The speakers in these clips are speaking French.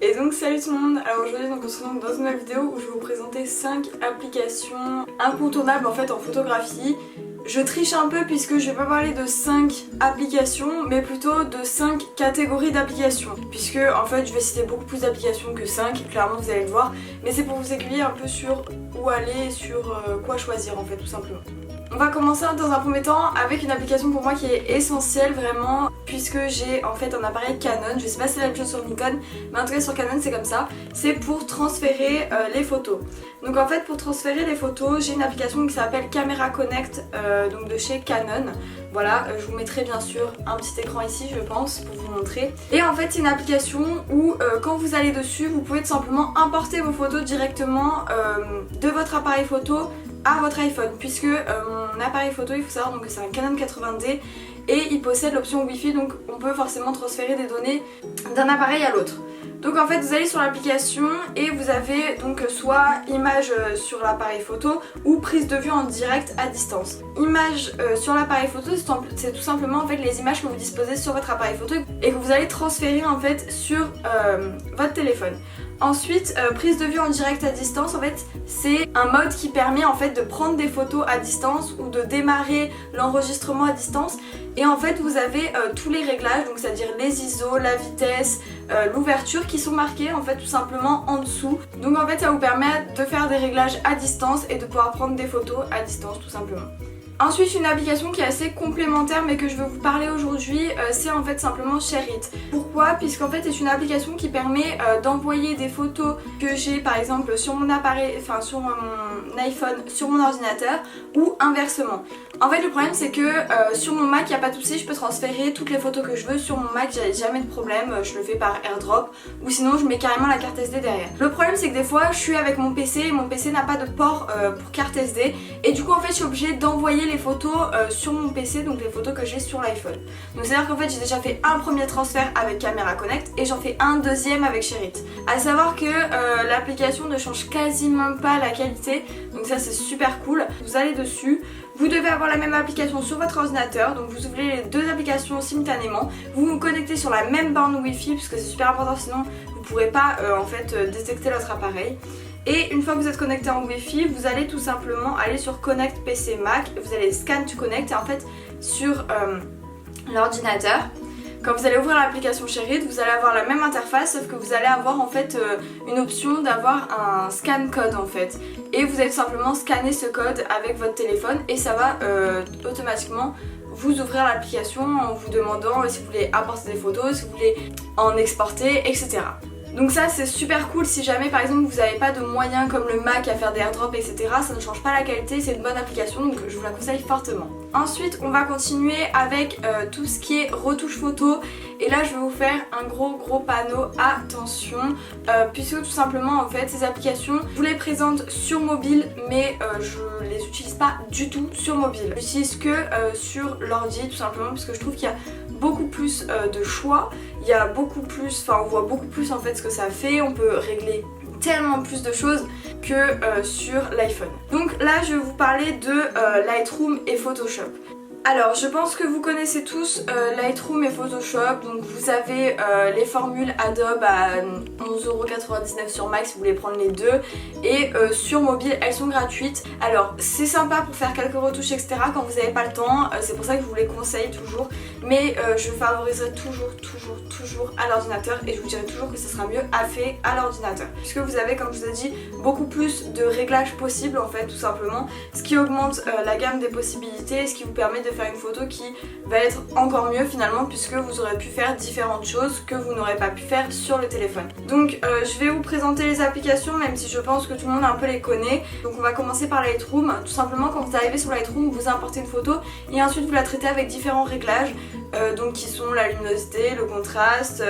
Et donc salut tout le monde, alors aujourd'hui on se retrouve dans une nouvelle vidéo où je vais vous présenter 5 applications incontournables en fait en photographie. Je triche un peu puisque je vais pas parler de 5 applications mais plutôt de 5 catégories d'applications. Puisque en fait je vais citer beaucoup plus d'applications que 5, clairement vous allez le voir. Mais c'est pour vous aiguiller un peu sur où aller, sur quoi choisir en fait tout simplement. On va commencer dans un premier temps avec une application pour moi qui est essentielle vraiment puisque j'ai en fait un appareil Canon, je sais pas si c'est la même chose sur Nikon mais en tout cas sur Canon c'est comme ça, c'est pour transférer les photos. Donc en fait pour transférer les photos j'ai une application qui s'appelle Camera Connect donc de chez Canon. Voilà, je vous mettrai bien sûr un petit écran ici je pense pour vous montrer. Et en fait c'est une application où quand vous allez dessus vous pouvez tout simplement importer vos photos directement de votre appareil photo à votre iPhone puisque mon appareil photo il faut savoir donc que c'est un Canon 80D et il possède l'option Wi-Fi donc on peut forcément transférer des données d'un appareil à l'autre. Donc en fait vous allez sur l'application et vous avez donc soit image sur l'appareil photo ou prise de vue en direct à distance. Image sur l'appareil photo c'est tout simplement en fait les images que vous disposez sur votre appareil photo et que vous allez transférer en fait sur votre téléphone. Ensuite, prise de vue en direct à distance, en fait, c'est un mode qui permet en fait de prendre des photos à distance ou de démarrer l'enregistrement à distance. Et en fait, vous avez tous les réglages, donc c'est-à-dire les ISO, la vitesse, l'ouverture qui sont marqués en fait tout simplement en dessous. Donc en fait, ça vous permet de faire des réglages à distance et de pouvoir prendre des photos à distance tout simplement. Ensuite une application qui est assez complémentaire mais que je veux vous parler aujourd'hui c'est en fait simplement ShareIt. Pourquoi? Puisqu'en fait c'est une application qui permet d'envoyer des photos que j'ai par exemple sur mon appareil, enfin sur mon iPhone, sur mon ordinateur ou inversement. En fait le problème c'est que sur mon Mac il n'y a pas de souci, je peux transférer toutes les photos que je veux sur mon Mac, j'ai jamais de problème, je le fais par AirDrop ou sinon je mets carrément la carte SD derrière. Le problème c'est que des fois je suis avec mon PC et mon PC n'a pas de port pour carte SD et du coup en fait je suis obligée d'envoyer les photos sur mon PC, donc les photos que j'ai sur l'iPhone. Donc c'est à dire qu'en fait j'ai déjà fait un premier transfert avec Camera Connect et j'en fais un deuxième avec ShareIt. A savoir que l'application ne change quasiment pas la qualité, donc ça c'est super cool. Vous allez dessus, vous devez avoir la même application sur votre ordinateur, donc vous ouvrez les deux applications simultanément, vous vous connectez sur la même borne Wi-Fi puisque c'est super important sinon vous ne pourrez pas en fait détecter votre appareil. Et une fois que vous êtes connecté en Wi-Fi, vous allez tout simplement aller sur Connect PC Mac, vous allez Scan to Connect et en fait sur l'ordinateur, quand vous allez ouvrir l'application ShareIt, vous allez avoir la même interface sauf que vous allez avoir en fait une option d'avoir un scan code en fait. Et vous allez tout simplement scanner ce code avec votre téléphone et ça va automatiquement vous ouvrir l'application en vous demandant si vous voulez apporter des photos, si vous voulez en exporter, etc. Donc ça c'est super cool si jamais par exemple vous n'avez pas de moyens comme le Mac à faire des airdrops etc. Ça ne change pas la qualité, c'est une bonne application donc je vous la conseille fortement. Ensuite on va continuer avec tout ce qui est retouche photo et là je vais vous faire un gros panneau attention puisque tout simplement en fait ces applications je vous les présente sur mobile mais je les utilise pas du tout sur mobile. J'utilise que sur l'ordi tout simplement parce que je trouve qu'il y a beaucoup plus de choix, il y a beaucoup plus, enfin on voit beaucoup plus en fait ce que ça fait, on peut régler tellement plus de choses que sur l'iPhone. Donc là je vais vous parler de Lightroom et Photoshop. Alors je pense que vous connaissez tous Lightroom et Photoshop, donc vous avez les formules Adobe à 11,99€ sur Mac si vous voulez prendre les deux et sur mobile elles sont gratuites. Alors c'est sympa pour faire quelques retouches etc quand vous n'avez pas le temps, c'est pour ça que je vous les conseille toujours, mais je favoriserai toujours à l'ordinateur et je vous dirai toujours que ce sera mieux à fait à l'ordinateur puisque vous avez comme je vous ai dit beaucoup plus de réglages possibles en fait tout simplement, ce qui augmente la gamme des possibilités, ce qui vous permet de faire une photo qui va être encore mieux finalement puisque vous aurez pu faire différentes choses que vous n'aurez pas pu faire sur le téléphone. Donc je vais vous présenter les applications même si je pense que tout le monde un peu les connaît. Donc on va commencer par Lightroom. Tout simplement quand vous arrivez sur Lightroom vous importez une photo et ensuite vous la traitez avec différents réglages donc qui sont la luminosité, le contraste,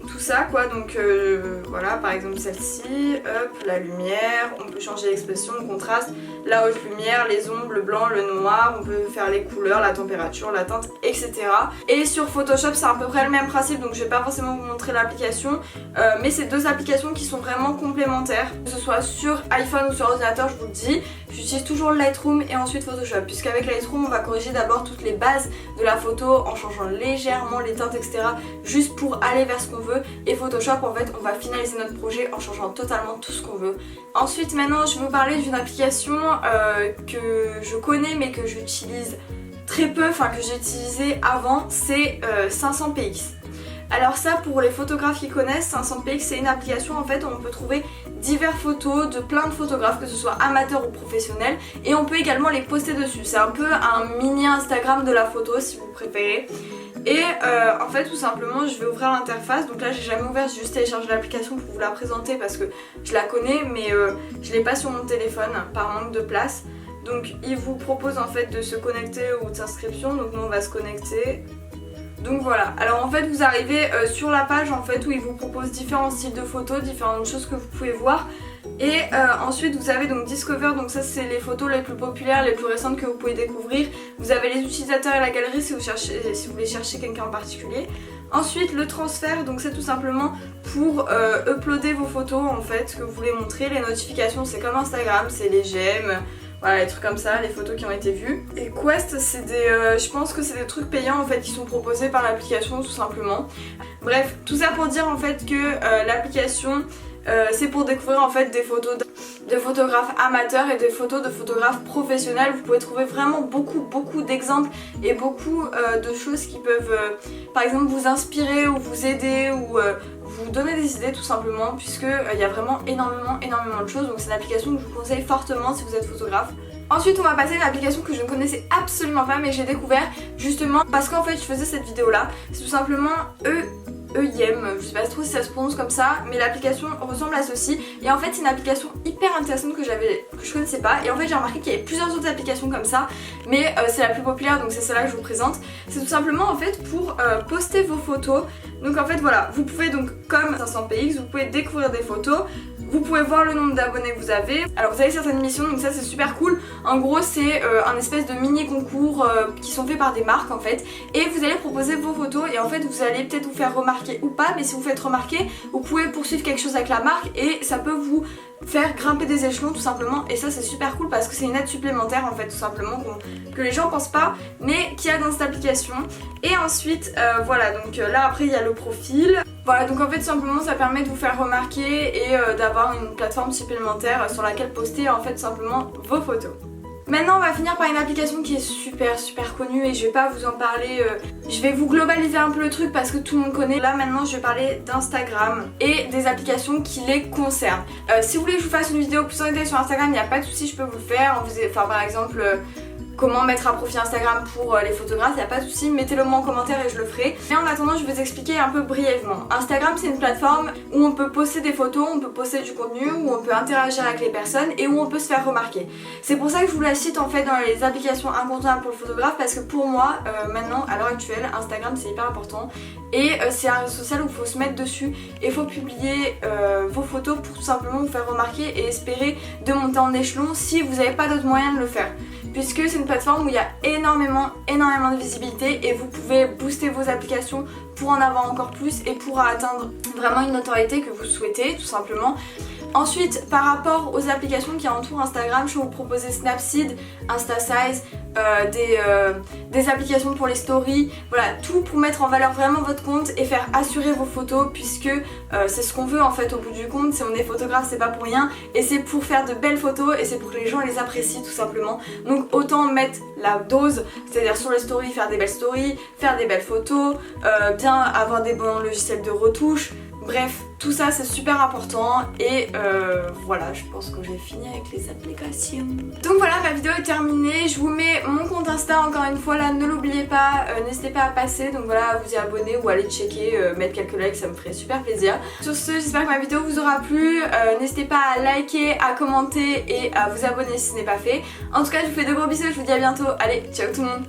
tout ça quoi. Donc voilà par exemple celle-ci, hop, la lumière, on peut changer l'expression, le contraste, la haute lumière, les ombres, le blanc, le noir, on peut faire les couleurs, la température, la teinte, etc. Et sur Photoshop c'est à peu près le même principe donc je vais pas forcément vous montrer l'application mais c'est deux applications qui sont vraiment complémentaires, que ce soit sur iPhone ou sur ordinateur je vous le dis. J'utilise toujours Lightroom et ensuite Photoshop puisqu'avec Lightroom on va corriger d'abord toutes les bases de la photo en changeant légèrement les teintes etc. juste pour aller vers ce qu'on veut. Et Photoshop en fait on va finaliser notre projet en changeant totalement tout ce qu'on veut. Ensuite maintenant je vais vous parler d'une application que je connais mais que j'utilise très peu, enfin que j'ai utilisé avant, c'est 500px. Alors ça pour les photographes qui connaissent, 500px c'est une application en fait où on peut trouver diverses photos de plein de photographes, que ce soit amateurs ou professionnels, et on peut également les poster dessus. C'est un peu un mini Instagram de la photo si vous préférez. Et en fait tout simplement je vais ouvrir l'interface, donc là j'ai jamais ouvert, j'ai juste téléchargé l'application pour vous la présenter parce que je la connais mais je l'ai pas sur mon téléphone par manque de place. Donc il vous propose en fait de se connecter ou de s'inscription, donc nous on va se connecter. Donc voilà, alors en fait vous arrivez sur la page en fait où il vous propose différents styles de photos, différentes choses que vous pouvez voir. Et ensuite vous avez donc Discover, donc ça c'est les photos les plus populaires, les plus récentes que vous pouvez découvrir. Vous avez les utilisateurs et la galerie si vous voulez chercher quelqu'un en particulier. Ensuite le transfert, donc c'est tout simplement pour uploader vos photos en fait que vous voulez montrer. Les notifications c'est comme Instagram, c'est les j'aime. Voilà, les trucs comme ça, les photos qui ont été vues. Et Quest, c'est des... je pense que c'est des trucs payants en fait qui sont proposés par l'application tout simplement. Bref, tout ça pour dire en fait que l'application c'est pour découvrir en fait des photos de photographes amateurs et des photos de photographes professionnels. Vous pouvez trouver vraiment beaucoup d'exemples et beaucoup de choses qui peuvent par exemple vous inspirer ou vous aider ou vous donner des idées tout simplement, puisque il y a vraiment énormément de choses. Donc c'est une application que je vous conseille fortement si vous êtes photographe. Ensuite on va passer à une application que je ne connaissais absolument pas mais j'ai découvert justement parce qu'en fait je faisais cette vidéo là. C'est tout simplement Eiem, je sais pas trop si ça se prononce comme ça, mais l'application ressemble à ceci. Et en fait c'est une application hyper intéressante que je connaissais pas. Et en fait j'ai remarqué qu'il y avait plusieurs autres applications comme ça, mais c'est la plus populaire donc c'est celle-là que je vous présente. C'est tout simplement en fait pour poster vos photos. Donc en fait voilà, vous pouvez donc comme 500px, vous pouvez découvrir des photos. Vous pouvez voir le nombre d'abonnés que vous avez. Alors vous avez certaines missions, donc ça c'est super cool. En gros c'est un espèce de mini concours qui sont faits par des marques en fait. Et vous allez proposer vos photos et en fait vous allez peut-être vous faire remarquer ou pas. Mais si vous faites remarquer, vous pouvez poursuivre quelque chose avec la marque et ça peut vous faire grimper des échelons tout simplement. Et ça c'est super cool parce que c'est une aide supplémentaire en fait tout simplement que les gens pensent pas mais qu'il y a dans cette application. Et ensuite voilà, donc là après il y a le profil. Voilà, donc en fait simplement ça permet de vous faire remarquer et d'avoir une plateforme supplémentaire sur laquelle poster en fait simplement vos photos. Maintenant on va finir par une application qui est super connue et je vais pas vous en parler, je vais vous globaliser un peu le truc parce que tout le monde connaît. Là maintenant je vais parler d'Instagram et des applications qui les concernent. Si vous voulez que je vous fasse une vidéo plus en détail sur Instagram, il n'y a pas de souci, je peux vous le faire. Enfin par exemple comment mettre un profil Instagram pour les photographes, il n'y a pas de souci, mettez-le moi en commentaire et je le ferai. Mais en attendant je vais vous expliquer un peu brièvement. Instagram c'est une plateforme où on peut poster des photos, on peut poster du contenu, où on peut interagir avec les personnes et où on peut se faire remarquer. C'est pour ça que je vous la cite en fait dans les applications incontournables pour le photographe parce que pour moi maintenant à l'heure actuelle Instagram c'est hyper important et c'est un réseau social où il faut se mettre dessus et il faut publier vos photos pour tout simplement vous faire remarquer et espérer de monter en échelon si vous n'avez pas d'autres moyens de le faire. Puisque c'est une plateforme où il y a énormément de visibilité et vous pouvez booster vos applications pour en avoir encore plus et pour atteindre vraiment une notoriété que vous souhaitez tout simplement. Ensuite, par rapport aux applications qui entourent Instagram, je vais vous proposer Snapseed, InstaSize, des applications pour les stories, voilà, tout pour mettre en valeur vraiment votre compte et faire assurer vos photos puisque c'est ce qu'on veut en fait au bout du compte. Si on est photographe c'est pas pour rien et c'est pour faire de belles photos et c'est pour que les gens les apprécient tout simplement. Donc autant mettre la dose, c'est-à-dire sur les stories faire des belles stories, faire des belles photos, bien avoir des bons logiciels de retouche. Bref, tout ça c'est super important et voilà, je pense que j'ai fini avec les applications. Donc voilà, ma vidéo est terminée, je vous mets mon compte Insta encore une fois là, ne l'oubliez pas, n'hésitez pas à passer, donc voilà, à vous y abonner ou à aller checker, mettre quelques likes, ça me ferait super plaisir. Sur ce, j'espère que ma vidéo vous aura plu, n'hésitez pas à liker, à commenter et à vous abonner si ce n'est pas fait. En tout cas, je vous fais de gros bisous, je vous dis à bientôt, allez, ciao tout le monde.